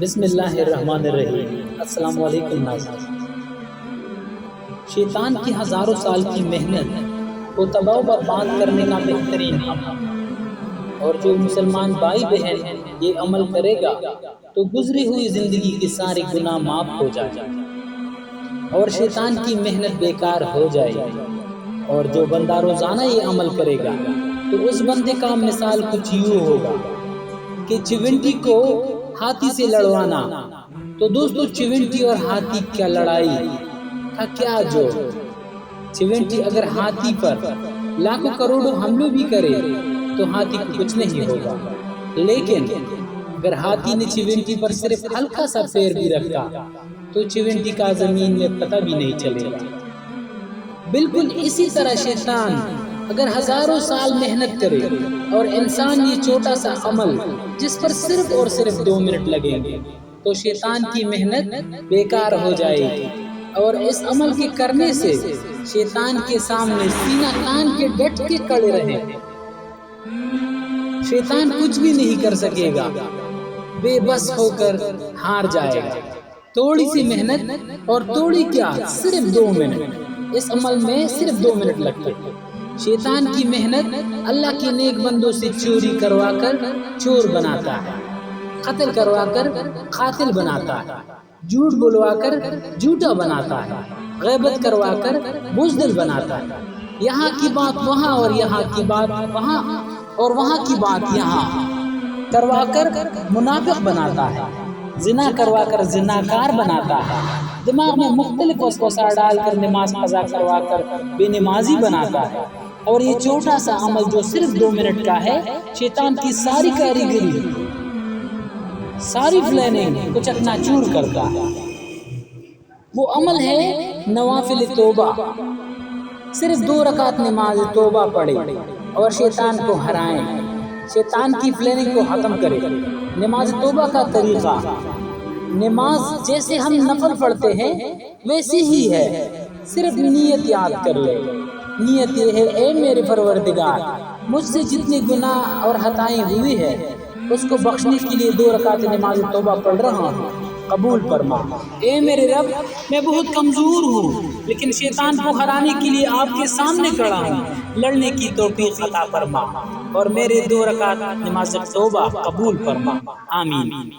بسم اللہ الرحمن الرحیم۔ السلام علیکم ناظرین۔ شیطان کی ہزاروں سال کی محنت کو تباہ و برباد کرنے کا بہترین عمل، اور جو مسلمان بھائی بہن یہ عمل کرے گا تو گزری ہوئی زندگی کے سارے گناہ معاف ہو جائے اور شیطان کی محنت بیکار ہو جائے گی۔ اور جو بندہ روزانہ یہ عمل کرے گا تو اس بندے کا مثال کچھ یوں ہوگا کہ چیونٹی کو ہاتھی سے لڑوانا۔ تو دوستو، چیونٹی اور ہاتھی کیا لڑائی کا کیا جو چیونٹی اگر ہاتھی پر لاکھوں کروڑوں حملے بھی کرے تو ہاتھی کو کچھ نہیں ہوگا، لیکن اگر ہاتھی نے چیونٹی پر صرف ہلکا سا پیر بھی رکھا تو چیونٹی کا زمین میں پتہ بھی نہیں چلے گا۔ بالکل اسی طرح شیطان اگر ہزاروں سال محنت کرے اور انسان یہ چھوٹا سا عمل جس پر صرف اور صرف 2 منٹ لگیں گے تو شیطان کی محنت بیکار ہو جائے گی، اور اس عمل کے کرنے سے شیطان کے سامنے سینہ تان کے ڈٹ کے کھڑے رہیں۔ شیطان کچھ بھی نہیں کر سکے گا، بے بس ہو کر ہار جائے گا۔ تھوڑی سی محنت، اور تھوڑی کیا، صرف 2 منٹ، اس عمل میں صرف 2 منٹ لگتے۔ شیطان کی محنت اللہ کے نیک بندوں سے چوری کروا کر چور بناتا ہے، قتل کروا کر قاتل بناتا ہے، جھوٹ بلوا کر جھوٹا بناتا ہے، غیبت کروا کر بزدل بناتا ہے، یہاں کی بات وہاں اور یہاں کی بات وہاں اور وہاں کی بات یہاں کروا کر منافق بناتا ہے، زنا کروا کر زناکار بناتا ہے، دماغ میں مختلف وسوسہ ڈال کر نماز قضا کروا کر بے نمازی بناتا ہے۔ اور یہ چھوٹا سا عمل جو صرف 2 منٹ کا ہے، شیطان کی ساری کاریگری، ساری پلاننگ کو چکنا-چور کرتا ہے۔ وہ عمل ہے نوافل توبہ۔ صرف 2 رکعت نماز توبہ پڑھے اور شیطان کو ہرائیں، شیطان کی پلاننگ کو ختم کرے۔ نماز توبہ کا طریقہ، نماز جیسے ہم نفل پڑھتے ہیں ویسی ہی ہے، صرف نیت یاد کر لے۔ نیت یہ ہے، اے میرے پروردگار، مجھ سے جتنے گناہ اور خطائیں ہوئی ہیں اس کو بخشنے کے لیے 2 رکعت نماز توبہ پڑھ رہا ہوں، قبول فرما۔ اے میرے رب، میں بہت کمزور ہوں، لیکن شیطان کو ہرانے کے لیے آپ کے سامنے کھڑا ہوں، لڑنے کی توفیق عطا فرما اور میرے 2 رکعت نماز توبہ قبول فرما، آمین۔